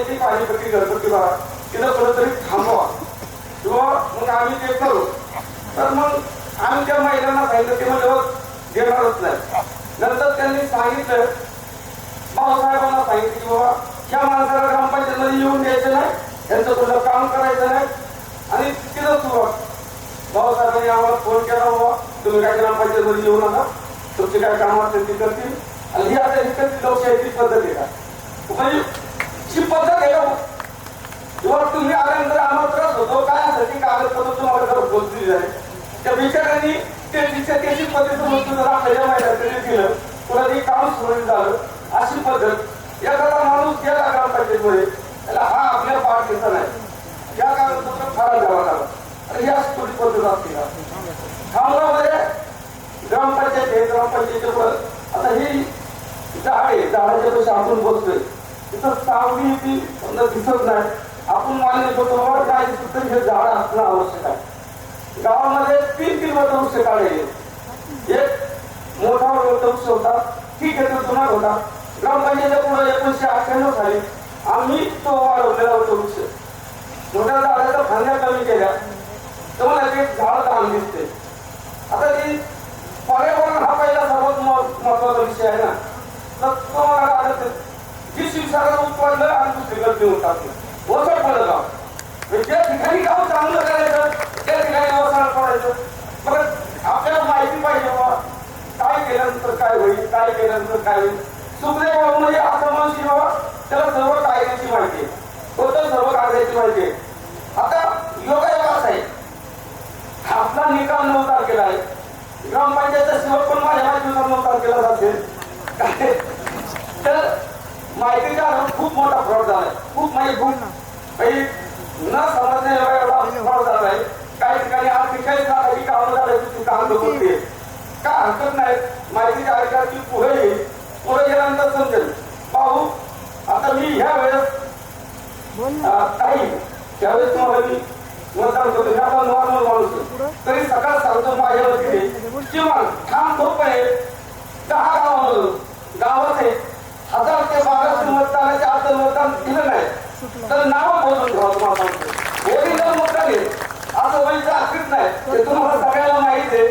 ग्रामपंचायती पाणीपट्टी घरपट्टी भरा तिथं कुठंतरी थांबवा किंवा मग आम्ही ते करू. तर मग आम्ही त्या महिलांना सांगितलं ते म्हणजे देणारच नाही. नंतर त्यांनी सांगितलं भाऊसाहेबांना सांगितलं की बाबा या माणसाला ग्रामपंचायतीमध्ये येऊन द्यायचं नाही, त्यांचं तुला काम करायचं नाही. आणि तिथं सुरुवात भाऊसाहेबांनी आम्हाला फोन केला बाबा तुम्ही काय ग्रामपंचायतीमध्ये येऊ नका, तुमचे काय काम असेल ते करतील. आणि ही आता इकडची लोकशाहीची पद्धत आहे का म्हणजे ही पद्धत आहे का किंवा तुम्ही आल्यानंतर आम्हाला त्रास होतो काय असेल की कागदपत्र तुम्हाला घर बोलती झाले त्या विचारांनी ते त्याची पद्धत वस्तू जर आपल्या महिन्यात दिलं पुन्हा ते काम सुरळीत झालं. अशी पद्धत एखादा माणूस गेला ग्रामपंचायतीमध्ये त्याला हा आपल्या पाठीचा नाही या कागदपत्र फार द्यावा लागला. आणि ही अशी थोडी पद्धत असते का खामगावमध्ये ग्रामपंचायत आहे. ग्रामपंचायतीच्या पुढं आता ही झाड आहे, झाडाच्या पेक्षा आपण बसतोय तिथं सावली ती दिसत नाही. आपण मान्य करतो काय दिसत तरी हे झाड असणं आवश्यक आहे. गावामध्ये 3 वृक्ष काढले. एक मोठा वृक्ष होता ठीक आहे तो जुना होता. ग्रामपंचायतीच्या पुढे 1998 साली आम्ही तो वाढवलेला वृक्ष मोठ्या झाडाच्या फांद्या कमी केल्या तर मला ते झाड लहान दिसते. आता ती पर्यावरण हा पहिला सर्वात महत्वाचा विषय आहे ना. तर तो मला आढळत जी शिवसागर उत्पन्न आणि दुसरीकडे देऊन टाकलं वसड पडलं गाव. ज्या ठिकाणी गाव चांगलं करायचं त्या ठिकाणी वसड पडायचं. परत आपल्याला माहिती पाहिजे बाबा काय केल्यानंतर काय होईल, काय केल्यानंतर काय होईल. सुखदेव बाबा म्हणजे असं माणूस बाबा त्याला सर्व कायद्याची माहिती आहे, होतं सर्व कायद्याची माहिती आहे. आता योगायोग असा आहे आपला निकाल 9 तारखेला आहे. ग्रामपंचायतचा सेवक पण माझ्या माहितीनुसार 9 तारखेला जाते. तर माहितीच्या खूप मोठा फ्रॉड झालाय. खूप म्हणजे खूप काही न समजणे एवढा फ्रॉड झालाय. काही ठिकाणी 48 लाखाची कामं झाली ती काम होते का हरकत नाही. माहितीच्या अधिकाराची पुढे येईल, पुढे गेल्यानंतर समजेल. भाऊ आता मी ह्या वेळेस काही त्यावेळेस तुम्हाला मी मतदान करतो मी आता नॉर्मल माणूस तरी सकाळ सांगतो माझ्या वतीने किंवा ठाम झोपणे 10 गावात आहे 1000 ते 1200 मतदानाच्या आत मतदान दिलं नाही तर नाव बोलून घ्यावं तुम्हाला सांगतो. ओरिजिनल मतदान आहे असं म्हणजे असेच नाही ते तुम्हाला सगळ्याला माहित आहे.